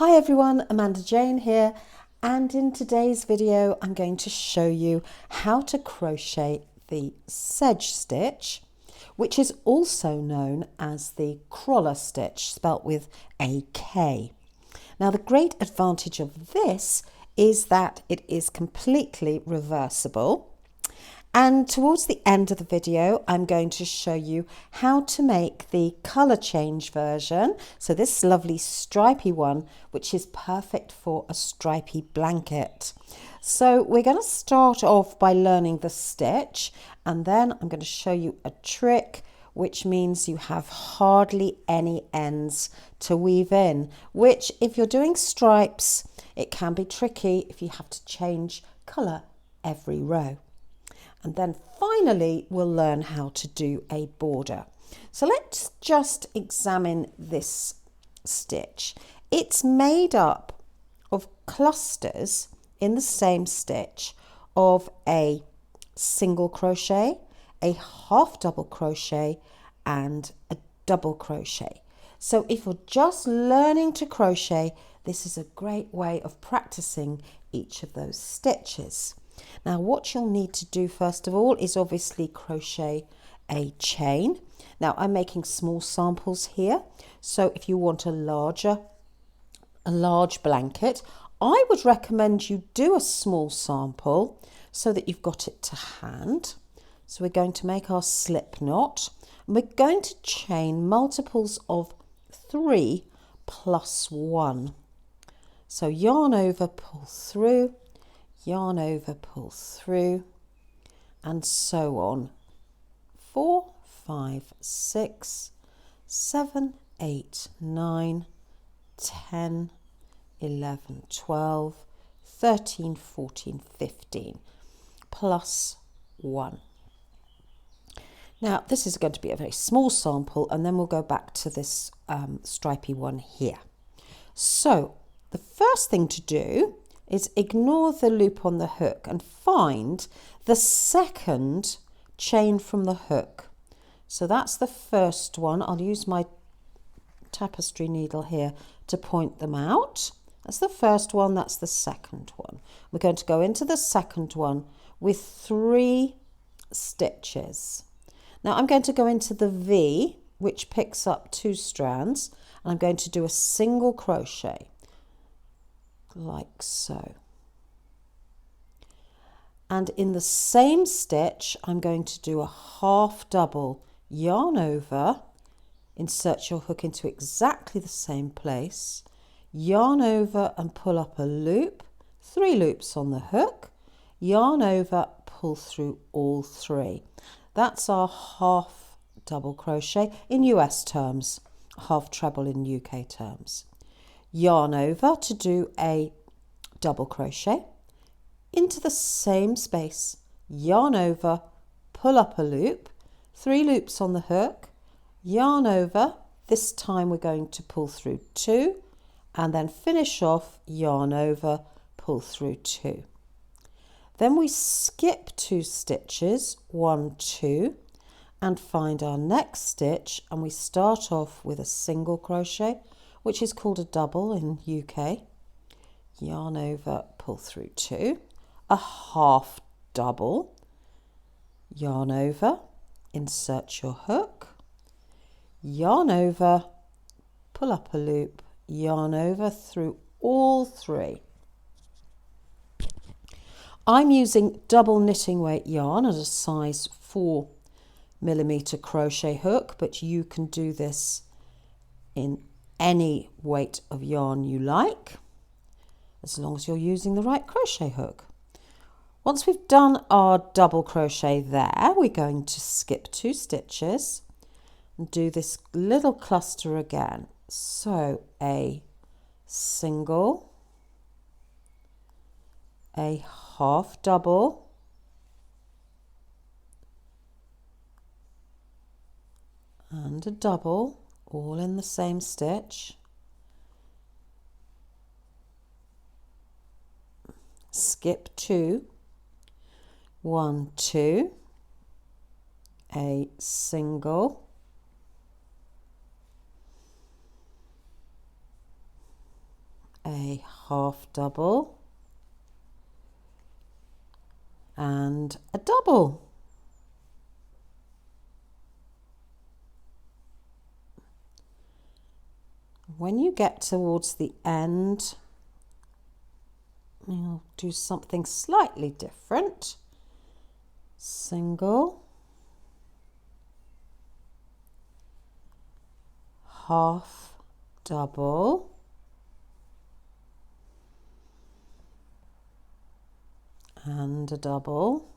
Hi everyone, Amanda Jane here, and in today's video I'm going to show you how to crochet the sedge stitch, which is also known as the crawler stitch, spelt with a K. Now the great advantage of this is that it is completely reversible. And towards the end of the video, I'm going to show you how to make the colour change version. So this lovely stripy one, which is perfect for a stripy blanket. So we're going to start off by learning the stitch, and then I'm going to show you a trick, which means you have hardly any ends to weave in, which if you're doing stripes, it can be tricky if you have to change colour every row. And then finally, we'll learn how to do a border. So let's just examine this stitch. It's made up of clusters in the same stitch of a single crochet, a half double crochet, and a double crochet. So if you're just learning to crochet, this is a great way of practicing each of those stitches. Now what you'll need to do first of all is obviously crochet a chain. Now I'm making small samples here, so if you want a large blanket, I would recommend you do a small sample so that you've got it to hand. So we're going to make our slip knot, and we're going to chain multiples of 3 plus 1. So yarn over, pull through, yarn over, pull through, and so on. 4, 5, 6, 7, 8, 9, 10, 11, 12, 13, 14, 15, plus 1. Now this is going to be a very small sample, and then we'll go back to this stripy one here. So the first thing to do is ignore the loop on the hook and find the second chain from the hook. So that's the first one. I'll use my tapestry needle here to point them out. That's the first one, that's the second one. We're going to go into the second one with 3 stitches. Now I'm going to go into the V, which picks up 2 strands, and I'm going to do a single crochet, like so. And in the same stitch, I'm going to do a half double, yarn over, insert your hook into exactly the same place, yarn over and pull up a loop, 3 loops on the hook, yarn over, pull through all 3. That's our half double crochet in US terms, half treble in UK terms. Yarn over to do a double crochet, into the same space, yarn over, pull up a loop, 3 loops on the hook, yarn over, this time we're going to pull through 2, and then finish off, yarn over, pull through 2. Then we skip 2 stitches, 1, 2, and find our next stitch, and we start off with a single crochet, which is called a double in UK. Yarn over, pull through 2, a half double, yarn over, insert your hook, yarn over, pull up a loop, yarn over through all 3. I'm using double knitting weight yarn at a size 4mm crochet hook, but you can do this in any weight of yarn you like, as long as you're using the right crochet hook. Once we've done our double crochet there, we're going to skip 2 stitches and do this little cluster again. So a single, a half double, and a double, all in the same stitch. Skip 2, 1, 2, a single, a half double and a double. When you get towards the end, you'll do something slightly different. Single, half double, and a double,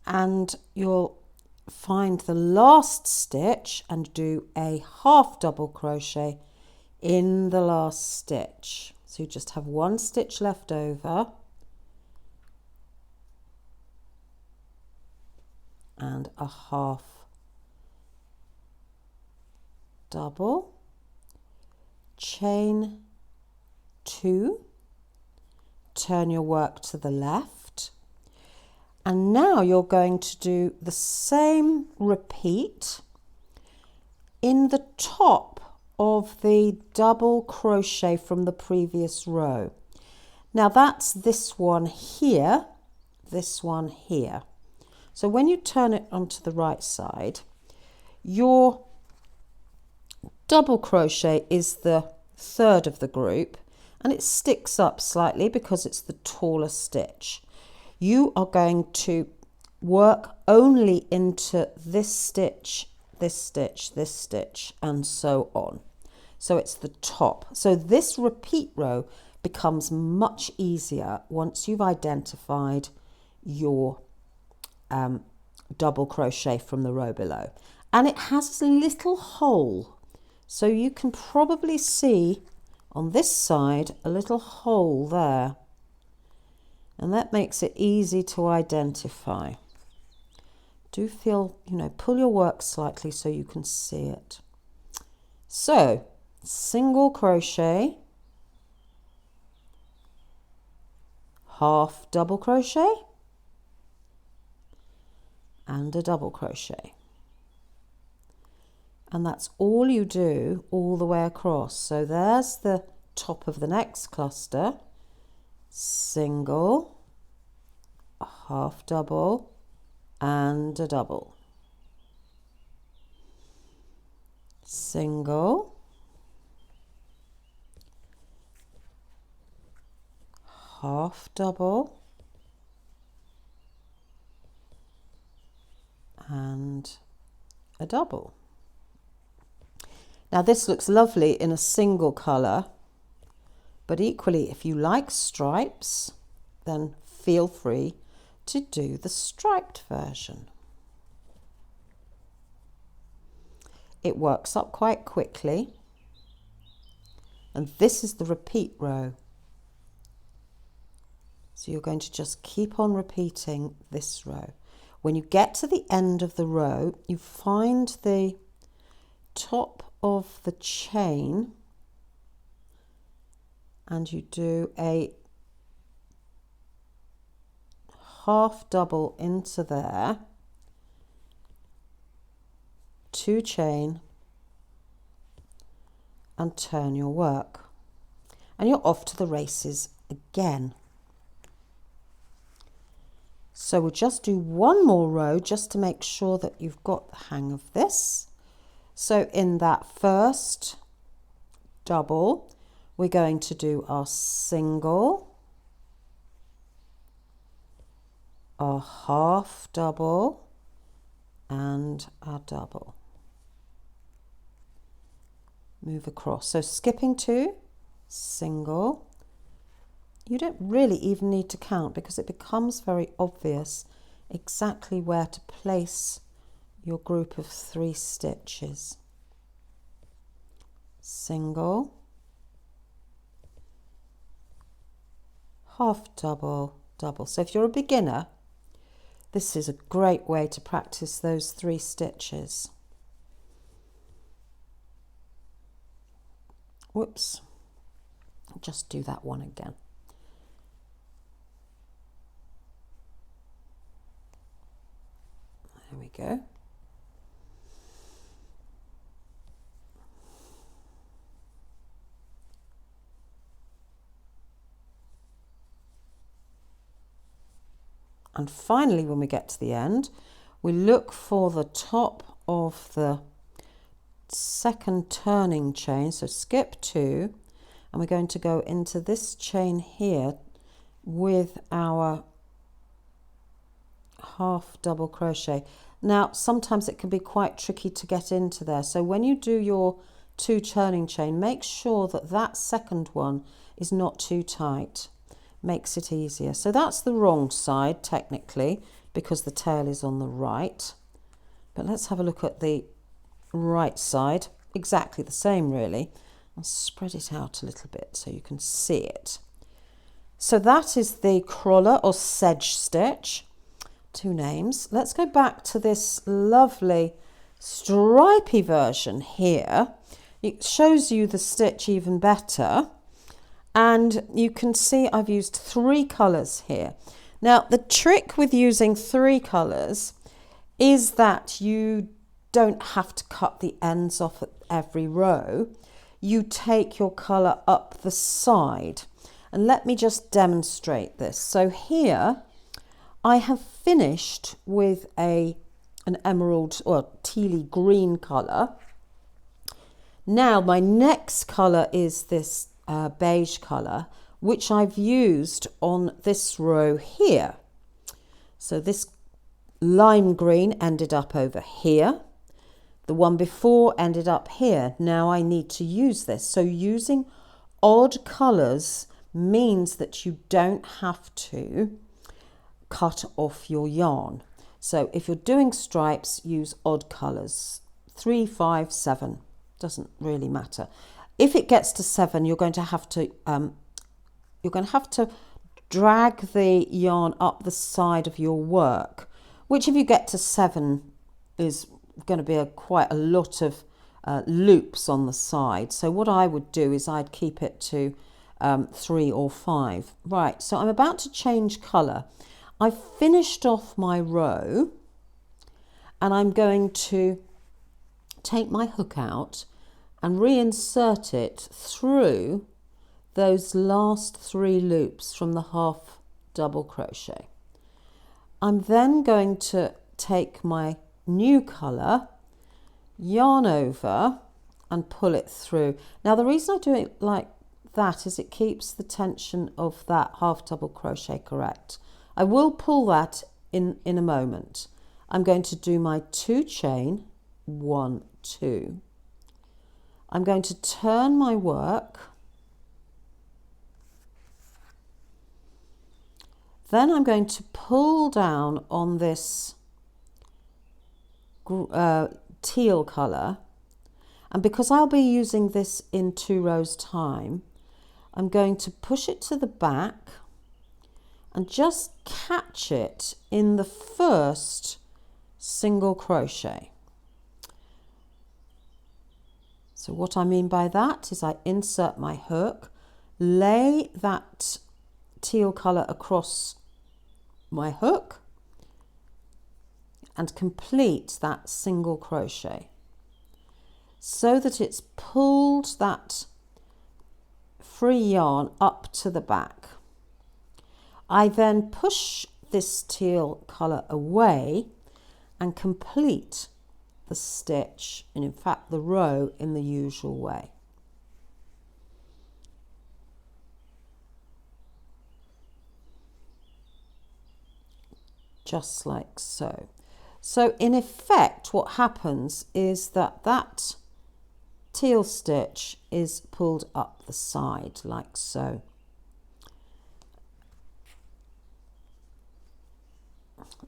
and you'll find the last stitch and do a half double crochet in the last stitch. So you just have one stitch left over and a half double, chain 2, turn your work to the left, and now you're going to do the same repeat in the top of the double crochet from the previous row. Now that's this one here, this one here. So when you turn it onto the right side, your double crochet is the third of the group, and it sticks up slightly because it's the taller stitch. You are going to work only into this stitch, this stitch, this stitch, and so on. So it's the top. So this repeat row becomes much easier once you've identified your double crochet from the row below. And it has a little hole. So you can probably see on this side a little hole there. And that makes it easy to identify. Do feel, pull your work slightly so you can see it. So, single crochet, half double crochet, and a double crochet. And that's all you do all the way across. So there's the top of the next cluster, single, a half double, and a double. Single, half double, and a double. Now this looks lovely in a single colour, but equally if you like stripes, then feel free to do the striped version. It works up quite quickly, and this is the repeat row. So you're going to just keep on repeating this row. When you get to the end of the row, you find the top of the chain and you do a half double into there, 2 chain, and turn your work, and you're off to the races again. So we'll just do one more row just to make sure that you've got the hang of this. So in that first double, we're going to do our single, our half double, and our double. Move across. So skipping 2, single. You don't really even need to count because it becomes very obvious exactly where to place your group of 3 stitches. Single, half double, double. So if you're a beginner, this is a great way to practice those 3 stitches. Whoops, I'll just do that one again. There we go. And finally, when we get to the end, we look for the top of the second turning chain. So skip 2, and we're going to go into this chain here with our half double crochet. Now, sometimes it can be quite tricky to get into there. So when you do your 2 turning chain, make sure that that second one is not too tight. Makes it easier. So that's the wrong side technically because the tail is on the right. But let's have a look at the right side. Exactly the same really. I'll spread it out a little bit so you can see it. So that is the cruller or sedge stitch. 2 names. Let's go back to this lovely stripy version here. It shows you the stitch even better. And you can see I've used 3 colours here. Now, the trick with using 3 colours is that you don't have to cut the ends off at every row. You take your colour up the side. And let me just demonstrate this. So here I have finished with an emerald or tealy green colour. Now my next colour is this beige colour, which I've used on this row here. So this lime green ended up over here. The one before ended up here. Now I need to use this. So using odd colours means that you don't have to cut off your yarn. So if you're doing stripes, use odd colours. 3, 5, 7. Doesn't really matter. If it gets to 7, you're going to have to drag the yarn up the side of your work, which if you get to 7 is going to be quite a lot of loops on the side. So what I would do is I'd keep it to 3 or 5. Right, so I'm about to change colour. I've finished off my row and I'm going to take my hook out and reinsert it through those last 3 loops from the half double crochet. I'm then going to take my new colour, yarn over and pull it through. Now the reason I do it like that is it keeps the tension of that half double crochet correct. I will pull that in a moment. I'm going to do my 2 chain, 1, 2. I'm going to turn my work. Then I'm going to pull down on this teal colour, and because I'll be using this in 2 rows time, I'm going to push it to the back and just catch it in the first single crochet. So what I mean by that is I insert my hook, lay that teal colour across my hook and complete that single crochet so that it's pulled that free yarn up to the back. I then push this teal colour away and complete the stitch, and in fact the row, in the usual way. Just like so. So in effect what happens is that that teal stitch is pulled up the side like so.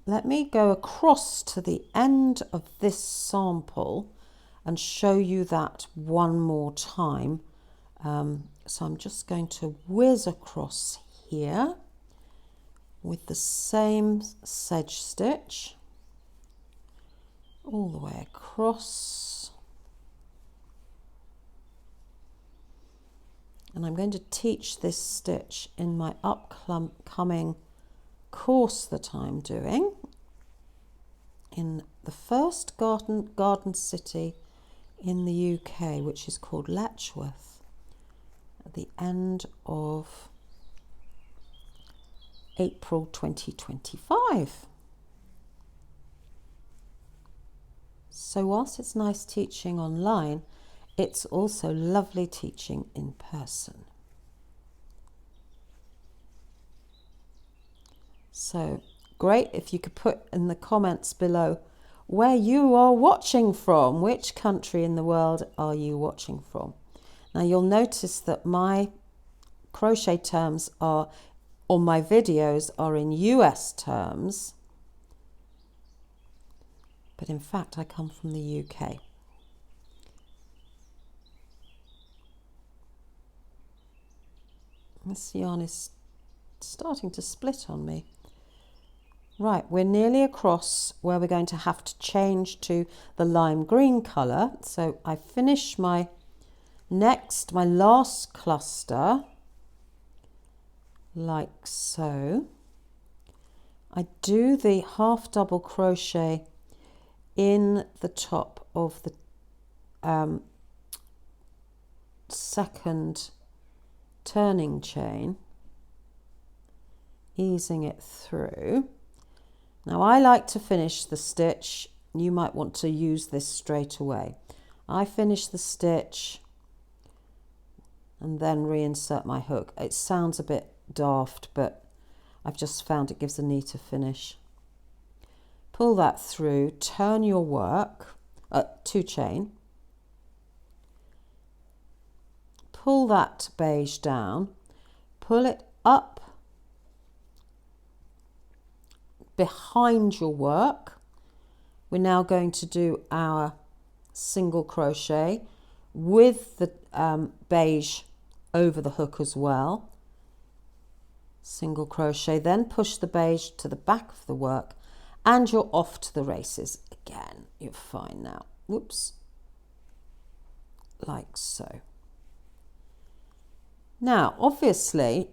Let me go across to the end of this sample and show you that one more time. So I'm just going to whiz across here with the same sedge stitch all the way across. And I'm going to teach this stitch in my upcoming course that I'm doing in the first garden city in the UK, which is called Letchworth, at the end of April 2025. So whilst it's nice teaching online, it's also lovely teaching in person. So great if you could put in the comments below where you are watching from. Which country in the world are you watching from? Now you'll notice that my crochet terms are, or my videos are in US terms, but in fact I come from the UK. This yarn is starting to split on me. Right, we're nearly across where we're going to have to change to the lime green colour. So I finish my last cluster, like so. I do the half double crochet in the top of the second turning chain, easing it through. Now I like to finish the stitch. You might want to use this straight away. I finish the stitch and then reinsert my hook. It sounds a bit daft, but I've just found it gives a neater finish. Pull that through, turn your work, 2 chain, pull that beige down, pull it up behind your work. We're now going to do our single crochet with the beige over the hook as well. Single crochet, then push the beige to the back of the work and you're off to the races. Again, you're fine now. Whoops. Like so. Now, obviously,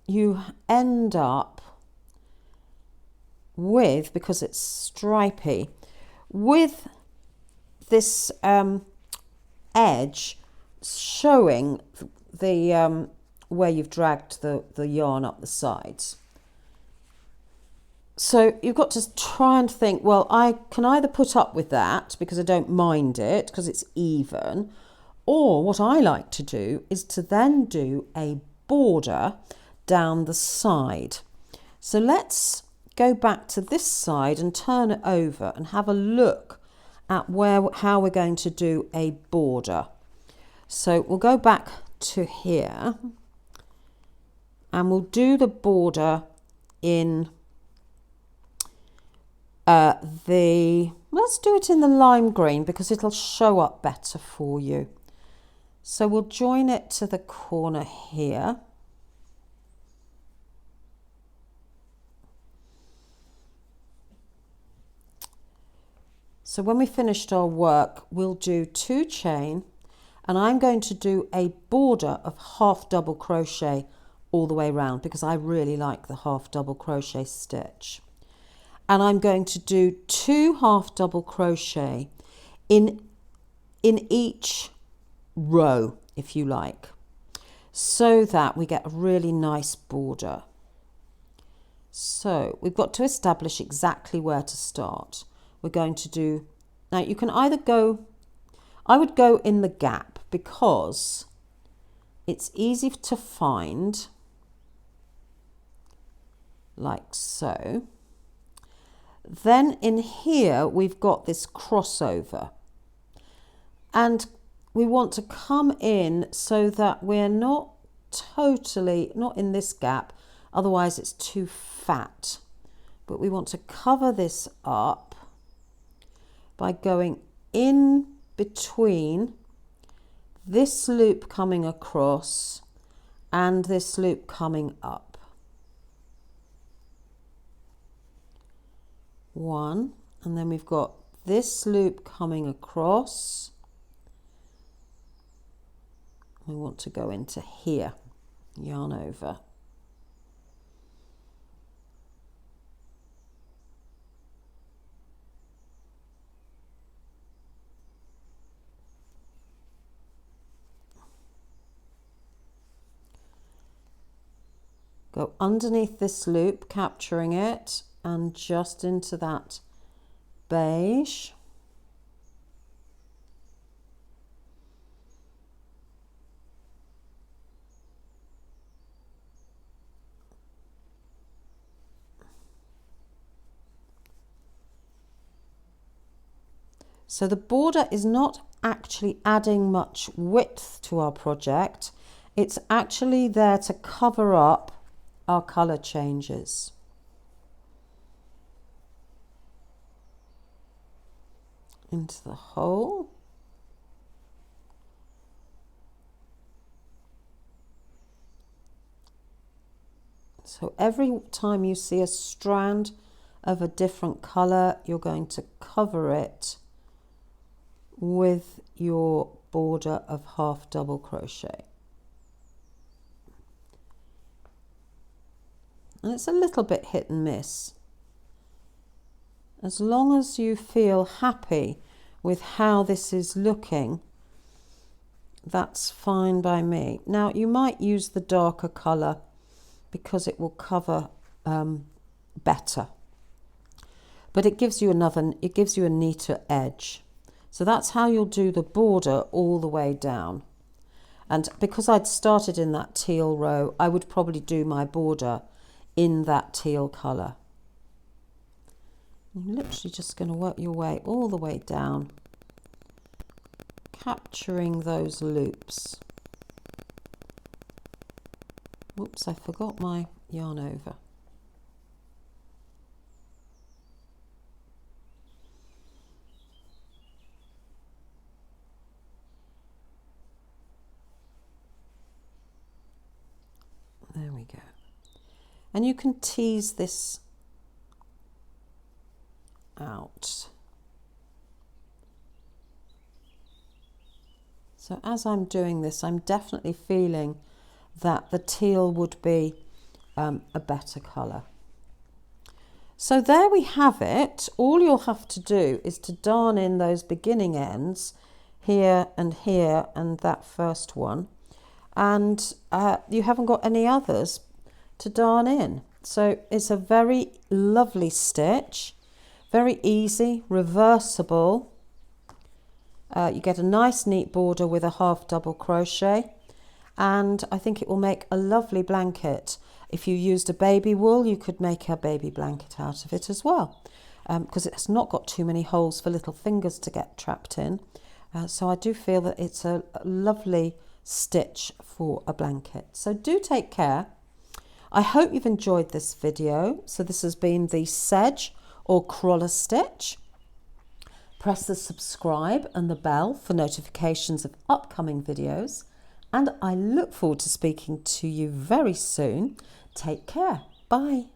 you end up with, because it's stripy, with this edge showing the where you've dragged the yarn up the sides. So you've got to try and think, well, I can either put up with that because I don't mind it because it's even, or what I like to do is to then do a border down the side. So let's go back to this side and turn it over and have a look at how we're going to do a border. So we'll go back to here and we'll do the border in let's do it in the lime green because it'll show up better for you. So we'll join it to the corner here. So when we finished our work, we'll do 2 chain and I'm going to do a border of half double crochet all the way around because I really like the half double crochet stitch. And I'm going to do 2 half double crochet in each row, if you like, so that we get a really nice border. So we've got to establish exactly where to start. We're going to do, now you can either go, I would go in the gap because it's easy to find, like so. Then in here we've got this crossover and we want to come in so that we're not in this gap, otherwise it's too fat. But we want to cover this up by going in between this loop coming across and this loop coming up. 1, and then we've got this loop coming across. We want to go into here, yarn over. Go underneath this loop, capturing it, and just into that beige. So the border is not actually adding much width to our project. It's actually there to cover up our colour changes. Into the hole. So every time you see a strand of a different colour, you're going to cover it with your border of half double crochet. And it's a little bit hit and miss. As long as you feel happy with how this is looking, that's fine by me. Now you might use the darker colour because it will cover better, but it gives you a neater edge. So that's how you'll do the border all the way down. And because I'd started in that teal row, I would probably do my border in that teal colour. You're literally just going to work your way all the way down, capturing those loops. Whoops, I forgot my yarn over. There we go. And you can tease this out. So as I'm doing this, I'm definitely feeling that the teal would be a better colour. So there we have it. All you'll have to do is to darn in those beginning ends here and that first one, and you haven't got any others to darn in. So it's a very lovely stitch, very easy, reversible. You get a nice neat border with a half double crochet, and I think it will make a lovely blanket. If you used a baby wool, you could make a baby blanket out of it as well, because it's not got too many holes for little fingers to get trapped in. So I do feel that it's a lovely stitch for a blanket. So do take care. I hope you've enjoyed this video. So this has been the sedge or cruller stitch. Press the subscribe and the bell for notifications of upcoming videos, and I look forward to speaking to you very soon. Take care. Bye.